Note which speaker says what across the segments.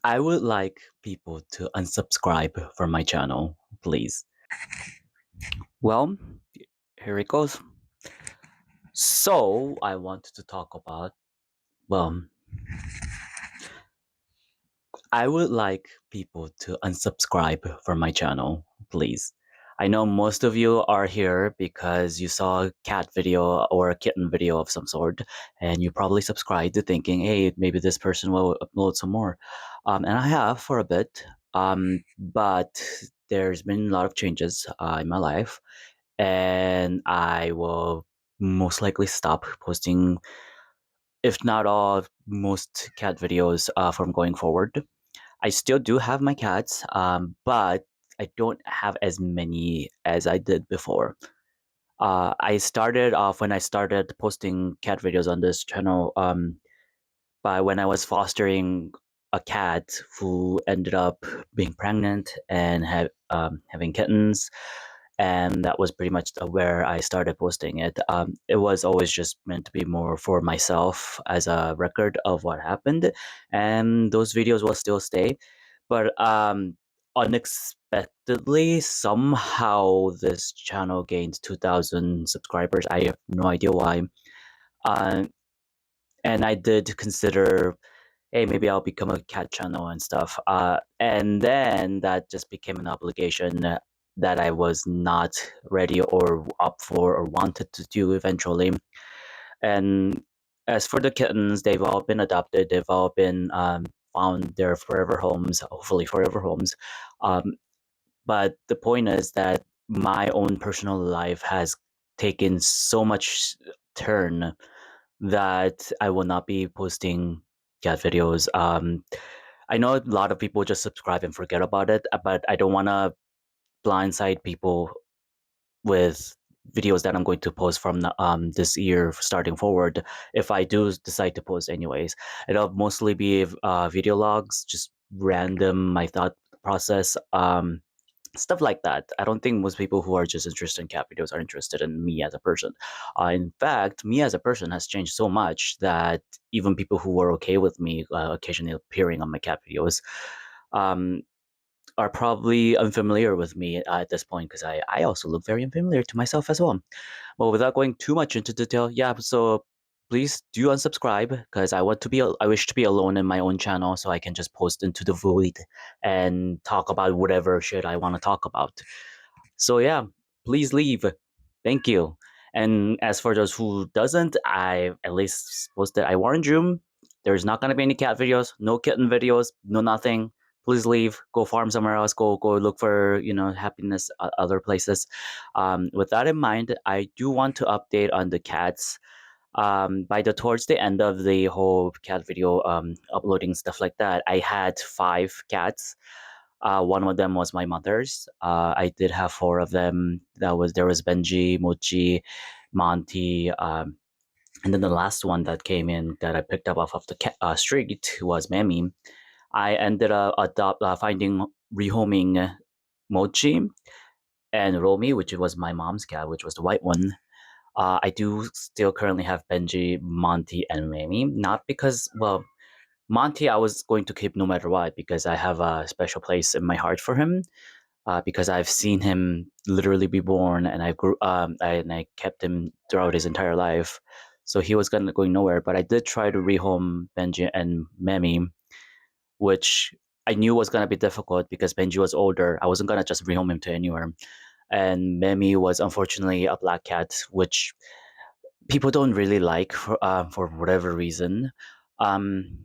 Speaker 1: I would like people to unsubscribe from my channel, please. Well, here it goes. So, I wanted to talk about, well, I would like people to unsubscribe from my channel, please. I know most of you are here because you saw a cat video or a kitten video of some sort, and you probably subscribed to thinking, hey, maybe this person will upload some more. And I have for a bit, but there's been a lot of changes in my life, and I will most likely stop posting, if not all, most cat videos from going forward. I still do have my cats, but I don't have as many as I did before. I started off when I started posting cat videos on this channel by when I was fostering a cat who ended up being pregnant and having kittens. And that was pretty much where I started posting it. It was always just meant to be more for myself as a record of what happened, and those videos will still stay. But unexpectedly, somehow this channel gained 2,000 subscribers. I have no idea why. Uh, and I did consider, hey, maybe I'll become a cat channel and stuff. And then that just became an obligation that I was not ready or up for or wanted to do eventually. And as for the kittens, they've all been adopted. They've all been found their forever homes, hopefully forever homes. Um, but the point is that my own personal life has taken so much turn that I will not be posting cat videos. I know a lot of people just subscribe and forget about it, but I don't want to blindside people with videos that I'm going to post from this year starting forward. If I do decide to post, anyways, it'll mostly be video logs, just random my thought process. Stuff like that. I don't think most people who are just interested in cat videos are interested in me as a person. In fact, me as a person has changed so much that even people who were okay with me occasionally appearing on my cat videos um, are probably unfamiliar with me at this point because I also look very unfamiliar to myself as well. Well, without going too much into detail, yeah, so please do unsubscribe because I wish to be alone in my own channel so I can just post into the void and talk about whatever shit I want to talk about. So yeah, please leave. Thank you. And as for those who doesn't, I at least posted. I warned you. There's not gonna be any cat videos, no kitten videos, no nothing. Please leave. Go farm somewhere else. Go look for happiness other places. With that in mind, I do want to update on the cats. By the towards the end of the whole cat video uploading stuff like that, I had 5 cats. One of them was my mother's. I did have 4 of them. There was Benji, Mochi, Monty, and then the last one that came in that I picked up off of the street was Mammy. I ended up finding rehoming Mochi and Romy, which was my mom's cat, which was the white one. I do still currently have Benji, Monty, and Mammy. Not because, well, Monty I was going to keep no matter what because I have a special place in my heart for him. Because I've seen him literally be born, and I kept him throughout his entire life. So he was going nowhere. But I did try to rehome Benji and Mammy, which I knew was gonna be difficult because Benji was older. I wasn't gonna just rehome him to anywhere. And Mammy was unfortunately a black cat, which people don't really like for whatever reason. Um,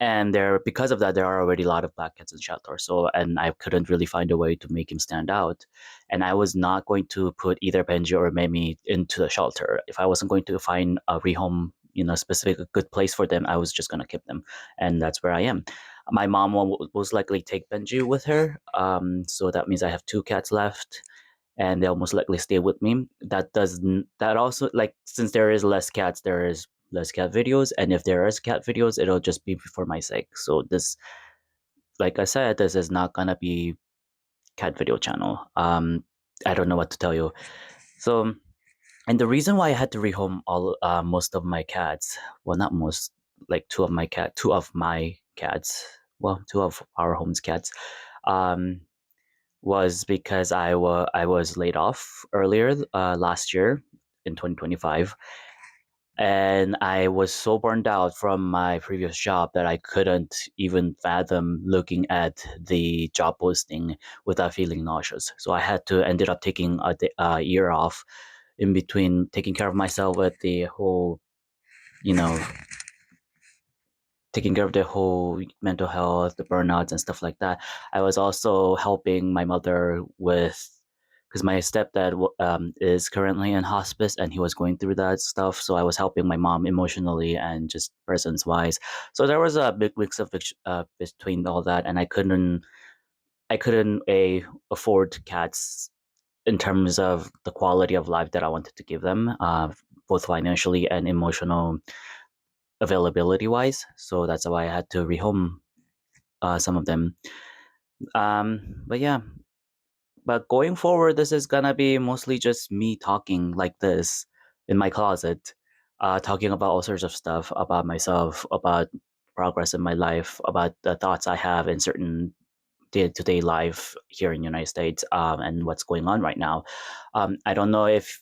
Speaker 1: and because of that, there are already a lot of black cats in shelter. So, and I couldn't really find a way to make him stand out. And I was not going to put either Benji or Mimi into the shelter. If I wasn't going to find a rehome, specific a good place for them, I was just gonna keep them, and that's where I am. My mom will most likely take Benji with her. So that means I have 2 cats left, and they'll most likely stay with me. That also, like, since there is less cats, there is less cat videos, and if there is cat videos, it'll just be for my sake. So this, like I said, this is not gonna be cat video channel. I don't know what to tell you. So, and the reason why I had to rehome all most of my cats, well, not most, like two of my cats well, two of our home's cats, um, was because I was laid off earlier last year in 2025, and I was so burned out from my previous job that I couldn't even fathom looking at the job posting without feeling nauseous. So I had to ended up taking a year off in between taking care of myself with the whole, you know, taking care of the whole mental health, the burnouts and stuff like that. I was also helping my mother with because my stepdad is currently in hospice and he was going through that stuff. So I was helping my mom emotionally and just presence wise. So there was a big mix of between all that, and I couldn't afford cats in terms of the quality of life that I wanted to give them, both financially and emotional availability wise. So that's why I had to rehome some of them. But yeah, but going forward, this is gonna be mostly just me talking like this in my closet, talking about all sorts of stuff about myself, about progress in my life, about the thoughts I have in certain day-to-day life here in the United States, and what's going on right now. I don't know if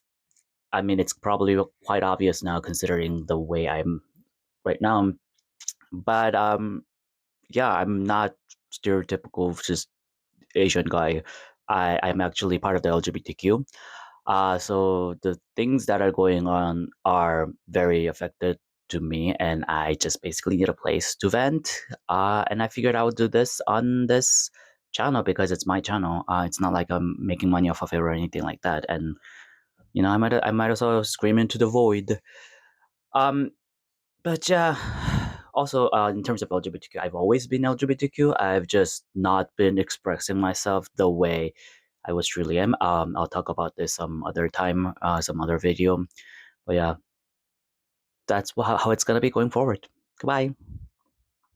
Speaker 1: I mean it's probably quite obvious now considering the way I'm right now, but yeah, I'm not stereotypical just Asian guy. I'm actually part of the LGBTQ. So the things that are going on are very affected to me, and I just basically need a place to vent. And I figured I would do this on this channel because it's my channel. It's not like I'm making money off of it or anything like that. And I might as well scream into the void. Um, but yeah, also in terms of LGBTQ, I've always been LGBTQ. I've just not been expressing myself the way I was truly am. I'll talk about this some other time, some other video. But yeah, that's how it's gonna be going forward. Goodbye.